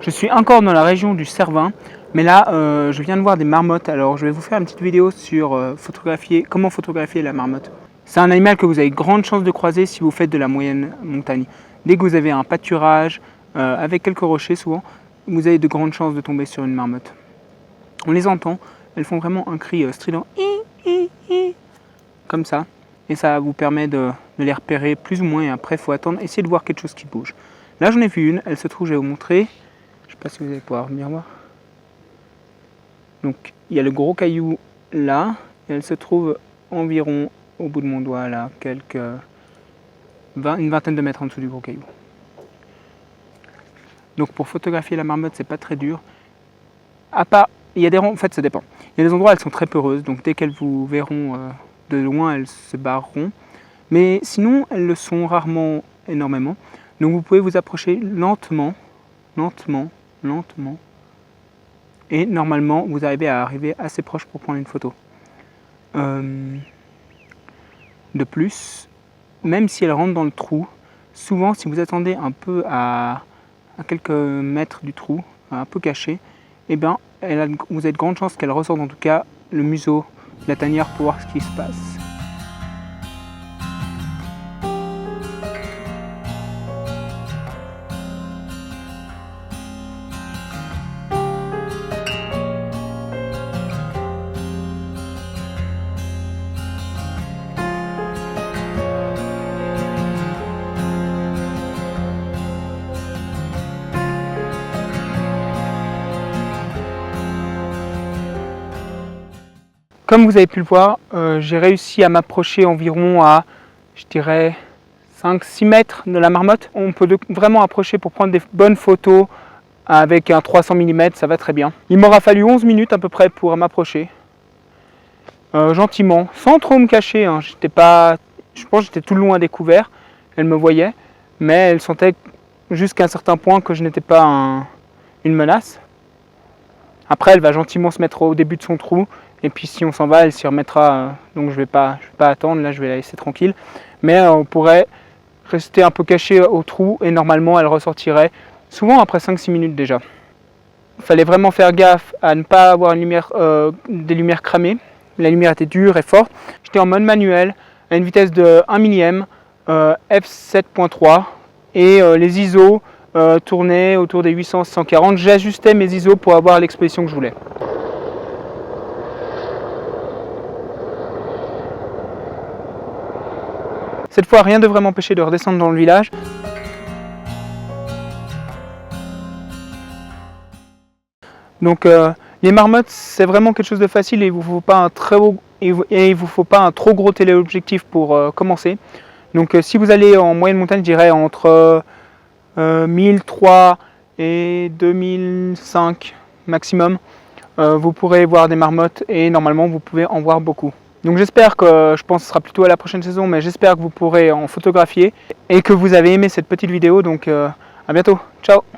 Je suis encore dans la région du Cervin, mais là je viens de voir des marmottes. Alors je vais vous faire une petite vidéo sur comment photographier la marmotte. C'est un animal que vous avez grande chance de croiser si vous faites de la moyenne montagne. Dès que vous avez un pâturage avec quelques rochers souvent, vous avez de grandes chances de tomber sur une marmotte. On les entend, elles font vraiment un cri strident, comme ça, et ça vous permet de les repérer plus ou moins, et après il faut attendre, essayer de voir quelque chose qui bouge. Là j'en ai vu une, elle se trouve, je vais vous montrer, je ne sais pas si vous allez pouvoir venir voir. Donc il y a le gros caillou là, et elle se trouve environ au bout de mon doigt là, une vingtaine de mètres en dessous du gros caillou. Donc pour photographier la marmotte, c'est pas très dur. À part, en fait ça dépend. Il y a des endroits où elles sont très peureuses, donc dès qu'elles vous verront de loin, elles se barreront. Mais sinon, elles le sont rarement énormément. Donc vous pouvez vous approcher lentement, lentement, lentement. Et normalement, vous arrivez à arriver assez proche pour prendre une photo. De plus, même si elle rentre dans le trou, souvent si vous attendez un peu à quelques mètres du trou, un peu caché, eh bien, vous avez de grandes chances qu'elle ressorte en tout cas le museau, la tanière pour voir ce qui se passe. Comme vous avez pu le voir, j'ai réussi à m'approcher environ à, je dirais, 5-6 mètres de la marmotte. On peut vraiment approcher pour prendre des bonnes photos avec un 300 mm, ça va très bien. Il m'aura fallu 11 minutes à peu près pour m'approcher. Gentiment, sans trop me cacher, hein. Je pense que j'étais tout le long à découvert. Elle me voyait, mais elle sentait jusqu'à un certain point que je n'étais pas une menace. Après, elle va gentiment se mettre au début de son trou. Et puis si on s'en va, elle s'y remettra, donc je vais pas attendre, là je vais la laisser tranquille. Mais on pourrait rester un peu caché au trou et normalement elle ressortirait, souvent après 5-6 minutes déjà. Il fallait vraiment faire gaffe à ne pas avoir des lumières cramées. La lumière était dure et forte. J'étais en mode manuel, à une vitesse de 1 millième, f7.3 et les ISO tournaient autour des 800-140. J'ajustais mes ISO pour avoir l'exposition que je voulais. Cette fois, rien ne devrait m'empêcher de redescendre dans le village. Donc les marmottes, c'est vraiment quelque chose de facile et il ne vous faut pas un trop gros téléobjectif pour commencer. Donc si vous allez en moyenne montagne, je dirais entre 1003 et 2005 maximum, vous pourrez voir des marmottes et normalement vous pouvez en voir beaucoup. Donc j'espère que, je pense que ce sera plutôt à la prochaine saison, mais j'espère que vous pourrez en photographier et que vous avez aimé cette petite vidéo. Donc à bientôt, ciao!